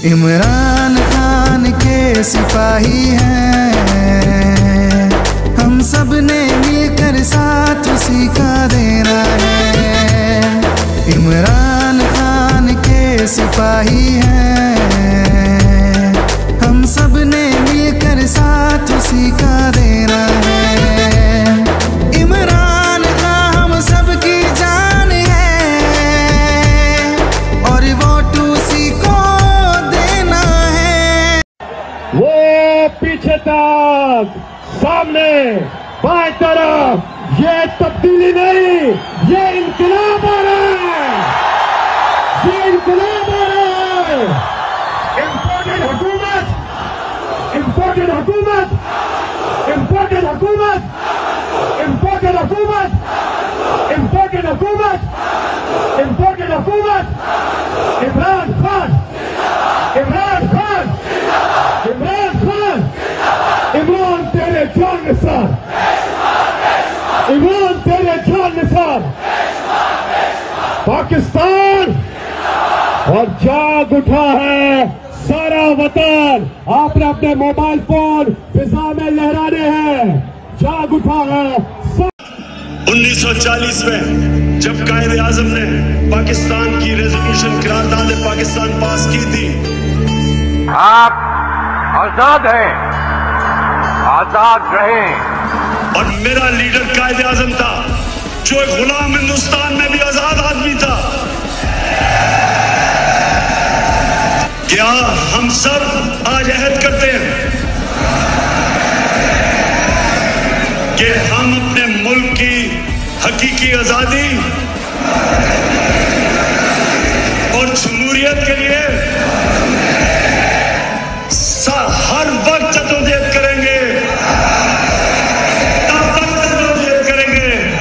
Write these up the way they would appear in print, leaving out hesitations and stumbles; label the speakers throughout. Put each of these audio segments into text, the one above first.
Speaker 1: عمران خان کے سپاہی ہیں، ہم سب نے مل کر ساتھ اسی کا دینا ہے۔ عمران خان کے سپاہی ہیں، ہم سب نے مل کر ساتھ اسی کا دینا ہے۔ عمران خان ہم سب کی جان ہے اور ووٹ اسی کو دینا ہے۔
Speaker 2: وہ پیچھے تک، سامنے بائیں طرف، یہ تبدیلی نہیں، یہ انقلاب آ رہا ہے، یہ انقلاب آ رہا ہے۔ امپورٹڈ حکومت، امپورٹڈ حکومت، امپورٹڈ حکومت، امپورٹڈ حکومت، امپورٹڈ حکومت، امپورٹڈ حکومت۔ عمران خان، عمران خان، عمران خان، عمران تیرے جان نثار، عمران تیرے جان نثار۔ پاکستان اور جاگ اٹھا ہے سارا وطن، آپ نے اپنے موبائل فون فضا میں لہرانے ہیں، جاگ اٹھا ہے۔
Speaker 3: 1940 میں جب قائد اعظم نے پاکستان کی ریزولوشن قرارداد پاکستان پاس کی تھی،
Speaker 4: آپ آزاد ہیں، آزاد رہیں۔
Speaker 3: اور میرا لیڈر قائد اعظم تھا جو ایک غلام ہندوستان میں بھی آزاد آدمی تھا۔ کیا ہم سب آج عہد کرتے ہیں کہ ہم اپنے ملک کی حقیقی آزادی اور جمہوریت کے لیے ہر وقت جدوجہد کریں گے، تب تک جدوجہد کریں گے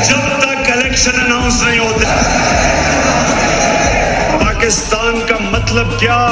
Speaker 3: جب تک الیکشن اناؤنس نہیں ہوتے۔ پاکستان کا مطلب کیا؟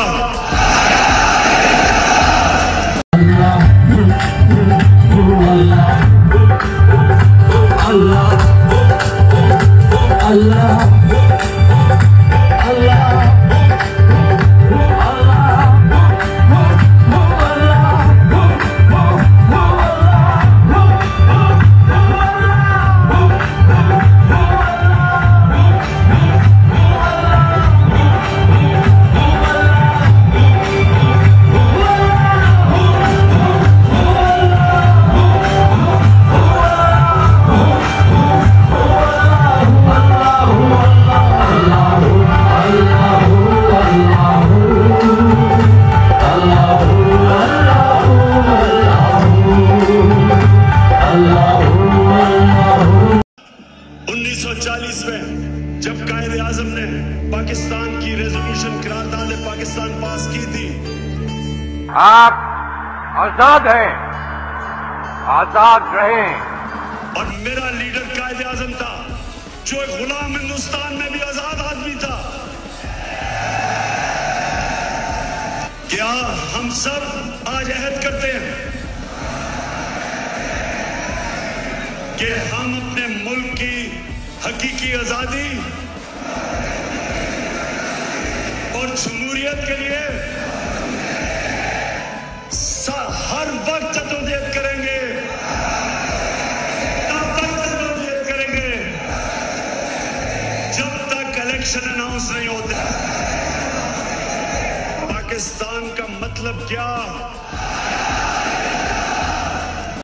Speaker 3: جب قائد اعظم نے پاکستان کی ریزولوشن قرارداد پاکستان پاس کی تھی،
Speaker 4: آپ آزاد ہیں، آزاد رہیں۔
Speaker 3: اور میرا لیڈر قائد اعظم تھا جو ایک غلام ہندوستان میں بھی آزاد آدمی تھا۔ کیا ہم سب آج عہد کرتے ہیں کہ ہم اپنے ملک کی حقیقی آزادی اور جمہوریت کے لیے ہر وقت جدوجہد کریں گے، تب تک جدوجہد کریں گے جب تک الیکشن اناؤنس نہیں ہوتے۔ پاکستان کا مطلب کیا؟